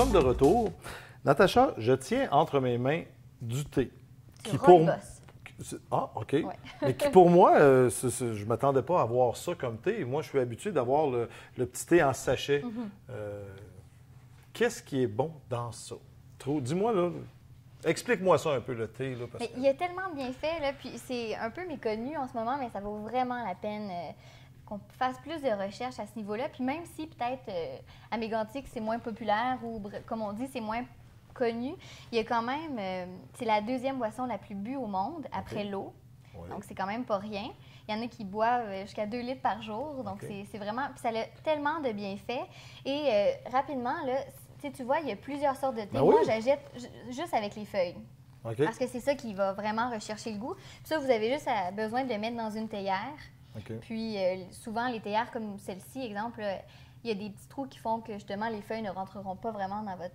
sommes de retour. Natacha, je tiens entre mes mains du thé. Du rooibos. Ah, OK. Ouais. Mais qui, pour moi, je ne m'attendais pas à voir ça comme thé. Moi, je suis habitué d'avoir le petit thé en sachet. Qu'est-ce qui est bon dans ça? Dis-moi, là, explique-moi ça un peu, le thé. Là, parce Mais que... il y a tellement bien fait, là, puis c'est un peu méconnu en ce moment, mais ça vaut vraiment la peine qu'on fasse plus de recherches à ce niveau-là. Puis même si peut-être à Mégantic, c'est moins populaire ou, comme on dit, c'est moins connu, il y a quand même, c'est la deuxième boisson la plus bue au monde après l'eau. Oui. Donc, c'est quand même pas rien. Il y en a qui boivent jusqu'à 2 litres par jour. Donc, c'est vraiment... Puis ça a tellement de bienfaits. Et rapidement, là, tu vois, il y a plusieurs sortes de thé. Ben oui. Moi, j'achète juste avec les feuilles. OK. Parce que c'est ça qui va vraiment rechercher le goût. Puis ça, vous avez juste besoin de le mettre dans une théière. OK. Puis souvent, les théières comme celle-ci, exemple, il y a des petits trous qui font que justement, les feuilles ne rentreront pas vraiment dans votre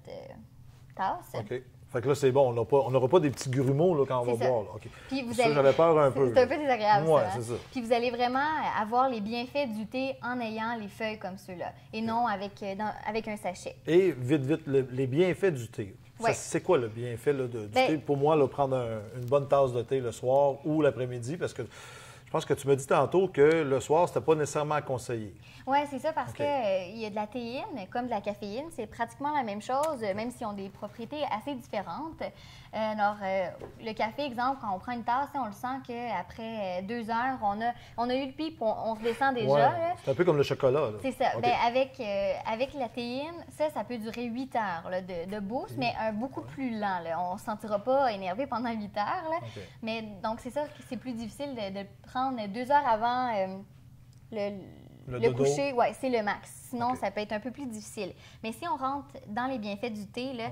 tasse. OK. Fait que là, c'est bon. On n'aura pas des petits grumeaux là, quand on va C'est ça. boire. Là. OK. Puis vous Ça, allez... j'avais peur un peu. C'est un peu désagréable, Ouais, ça. c'est ça. Puis vous allez vraiment avoir les bienfaits du thé en ayant les feuilles comme ceux-là, et non avec un sachet. Et vite, les bienfaits du thé. Ouais. C'est quoi le bienfait là, du Ben- thé? Pour moi, là, prendre une bonne tasse de thé le soir ou l'après-midi, parce que je pense que tu m'as dit tantôt que le soir, c'était pas nécessairement conseillé. Oui, c'est ça, parce OK. qu'il y a de la théine comme de la caféine. C'est pratiquement la même chose, même s'ils ont des propriétés assez différentes. Alors, le café, exemple, quand on prend une tasse, on le sent qu'après 2 heures, on a eu le pic, on se descend déjà. Ouais. Là. C'est un peu comme le chocolat. là. C'est ça. OK. Bien, avec la théine, ça peut durer 8 heures là, de boost, mais beaucoup plus lent. Là. On ne se sentira pas énervé pendant 8 heures. Là. OK. Mais donc, c'est ça que c'est plus difficile de prendre 2 heures avant Le le dodo. coucher. Oui, c'est le max. Sinon, OK. ça peut être un peu plus difficile. Mais si on rentre dans les bienfaits du thé, là,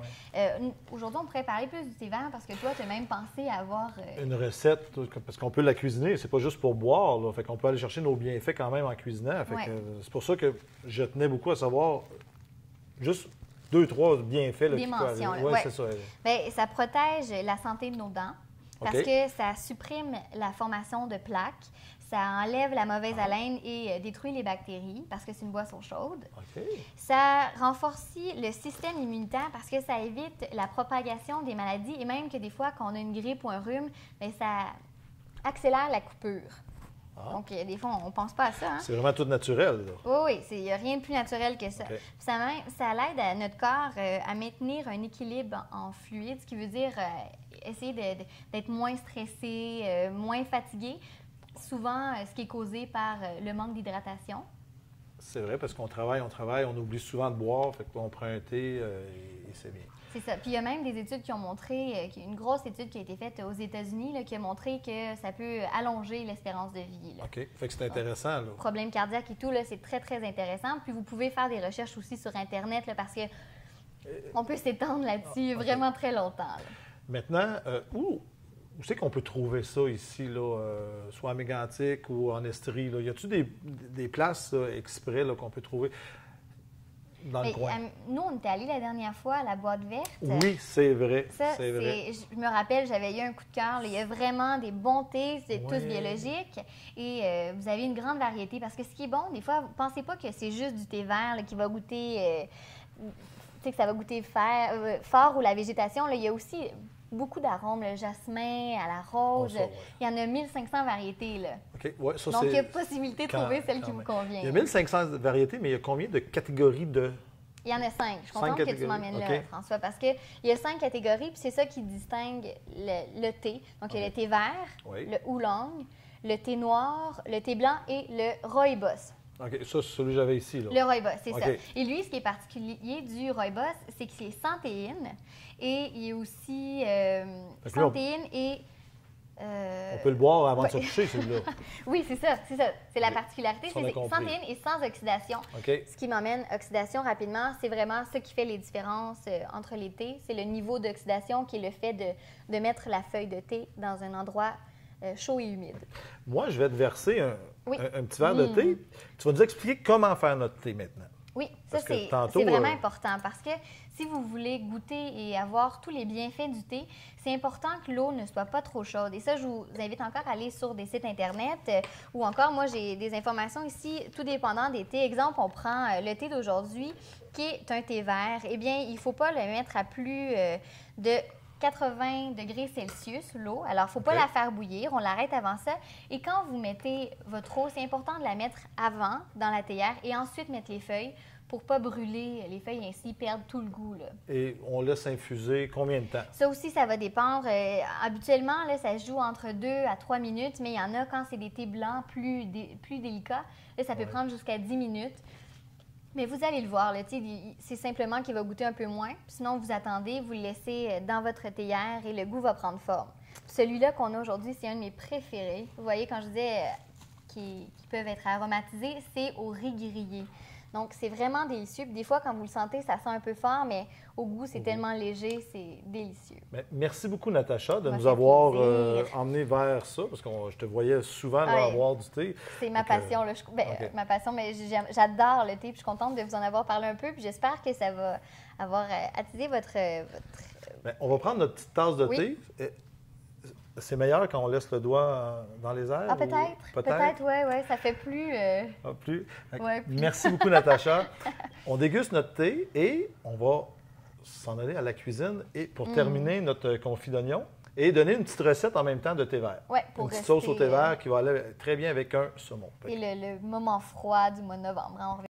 aujourd'hui, on pourrait parler plus du thé vert parce que toi, tu as même pensé à avoir... Une recette, parce qu'on peut la cuisiner, c'est pas juste pour boire. Là. Fait qu'on peut aller chercher nos bienfaits quand même en cuisinant. Fait Ouais. que, c'est pour ça que je tenais beaucoup à savoir juste 2-3 bienfaits là, Des qui mentions, peuvent là. arriver. Oui, Ouais. c'est ça. Bien, ça protège la santé de nos dents parce OK. que ça supprime la formation de plaques, ça enlève la mauvaise haleine et détruit les bactéries parce que c'est une boisson chaude. OK. Ça renforce le système immunitaire parce que ça évite la propagation des maladies et même que des fois, quand on a une grippe ou un rhume, bien, ça accélère la coupure. Ah. Donc, des fois, on ne pense pas à ça. Hein? C'est vraiment tout naturel. Là. Oui, il n'y a rien de plus naturel que ça. OK. Ça l'aide à notre corps à maintenir un équilibre en fluide, ce qui veut dire essayer d'être moins stressé, moins fatigué. Souvent, ce qui est causé par le manque d'hydratation. C'est vrai, parce qu'on travaille, on oublie souvent de boire, fait qu'on prend un thé et c'est bien. C'est ça. Puis il y a même des études qui ont montré, une grosse étude qui a été faite aux États-Unis, là, qui a montré que ça peut allonger l'espérance de vie. Là. OK. Fait que c'est intéressant, là. Problèmes cardiaques et tout, là, c'est très, très intéressant. Puis vous pouvez faire des recherches aussi sur Internet, là, parce que on peut s'étendre là-dessus vraiment très longtemps. Là. Maintenant, où c'est qu'on peut trouver ça ici, là, soit à Mégantic ou en Estrie? Là? Y a-t-il des places là, exprès là, qu'on peut trouver dans le Mais, coin? nous, on était allés la dernière fois à la boîte verte. Oui, c'est vrai. Ça, c'est vrai. je me rappelle, j'avais eu un coup de cœur. Là. Il y a vraiment des bons thés, c'est Ouais. tous biologiques. Et vous avez une grande variété. Parce que ce qui est bon, des fois, vous ne pensez pas que c'est juste du thé vert là, qui va goûter, tu sais, que ça va goûter fort ou la végétation. Là, il y a aussi beaucoup d'arômes, le jasmin, à la rose. Oh, ça, ouais. Il y en a 1500 variétés. Là. OK. Ouais, ça, Donc, c'est... il y a possibilité de quand- trouver celle quand qui vous même. convient. Il y a 1500 variétés, mais il y a combien de catégories de... Il y en a 5. Je suis 5 contente que tu catégories. m'emmènes là, OK. François, parce qu'il y a 5 catégories, puis c'est ça qui distingue le thé. Donc, il y a le thé vert, Oui. le oolong, le thé noir, le thé blanc et le rooibos. OK. Ça, c'est celui que j'avais ici, là. Le rooibos, c'est OK. ça. Et lui, ce qui est particulier du rooibos, c'est que c'est sans théine et il est aussi que sans là, on- théine et... On peut le boire avant de se ouais. coucher, celui-là. Oui, c'est ça, c'est ça. C'est la OK. particularité, Ça, on a c'est sans compris. théine et sans oxydation. OK. Ce qui m'emmène oxydation rapidement, c'est vraiment ce qui fait les différences entre les thés. C'est le niveau d'oxydation qui est le fait de mettre la feuille de thé dans un endroit chaud et humide. Moi, je vais te verser Oui. un petit verre de thé. Tu vas nous expliquer comment faire notre thé maintenant. Oui, ça Parce que c'est tantôt, vraiment important parce que si vous voulez goûter et avoir tous les bienfaits du thé, c'est important que l'eau ne soit pas trop chaude. Et ça, je vous invite encore à aller sur des sites Internet ou encore, moi, j'ai des informations ici, tout dépendant des thés. Exemple, on prend le thé d'aujourd'hui qui est un thé vert. Eh bien, il ne faut pas le mettre à plus de 80 degrés Celsius, l'eau. Alors, il ne faut pas la faire bouillir, on l'arrête avant ça. Et quand vous mettez votre eau, c'est important de la mettre avant dans la théière et ensuite mettre les feuilles pour ne pas brûler les feuilles et ainsi perdre tout le goût, là. Et on laisse infuser combien de temps? Ça aussi, ça va dépendre. Habituellement, là, ça se joue entre 2 à 3 minutes, mais il y en a quand c'est des thés blancs plus délicats, là, ça peut prendre jusqu'à 10 minutes. Mais vous allez le voir, c'est simplement qu'il va goûter un peu moins. Sinon, vous attendez, vous le laissez dans votre théière et le goût va prendre forme. Celui-là qu'on a aujourd'hui, c'est un de mes préférés. Vous voyez, quand je disais qui peuvent être aromatisés, c'est au riz grillé. Donc, c'est vraiment délicieux. Puis des fois, quand vous le sentez, ça sent un peu fort, mais au goût, c'est tellement léger, c'est délicieux. Bien, merci beaucoup, Natacha, de nous avoir emmenés vers ça, parce que je te voyais souvent boire du thé. C'est ma passion. Là, ma passion, mais j'adore le thé, puis je suis contente de vous en avoir parlé un peu, puis j'espère que ça va avoir attisé votre... Bien, on va prendre notre petite tasse de thé. C'est meilleur quand on laisse le doigt dans les airs? Ah, peut-être. Peut-être, oui. Ça fait plus... plus. Ouais, Merci beaucoup, Natacha. On déguste notre thé et on va s'en aller à la cuisine et pour terminer notre confit d'oignon et donner une petite recette en même temps de thé vert. Oui, pour une petite sauce au thé vert qui va aller très bien avec un saumon. Et le moment froid du mois de novembre. Hein,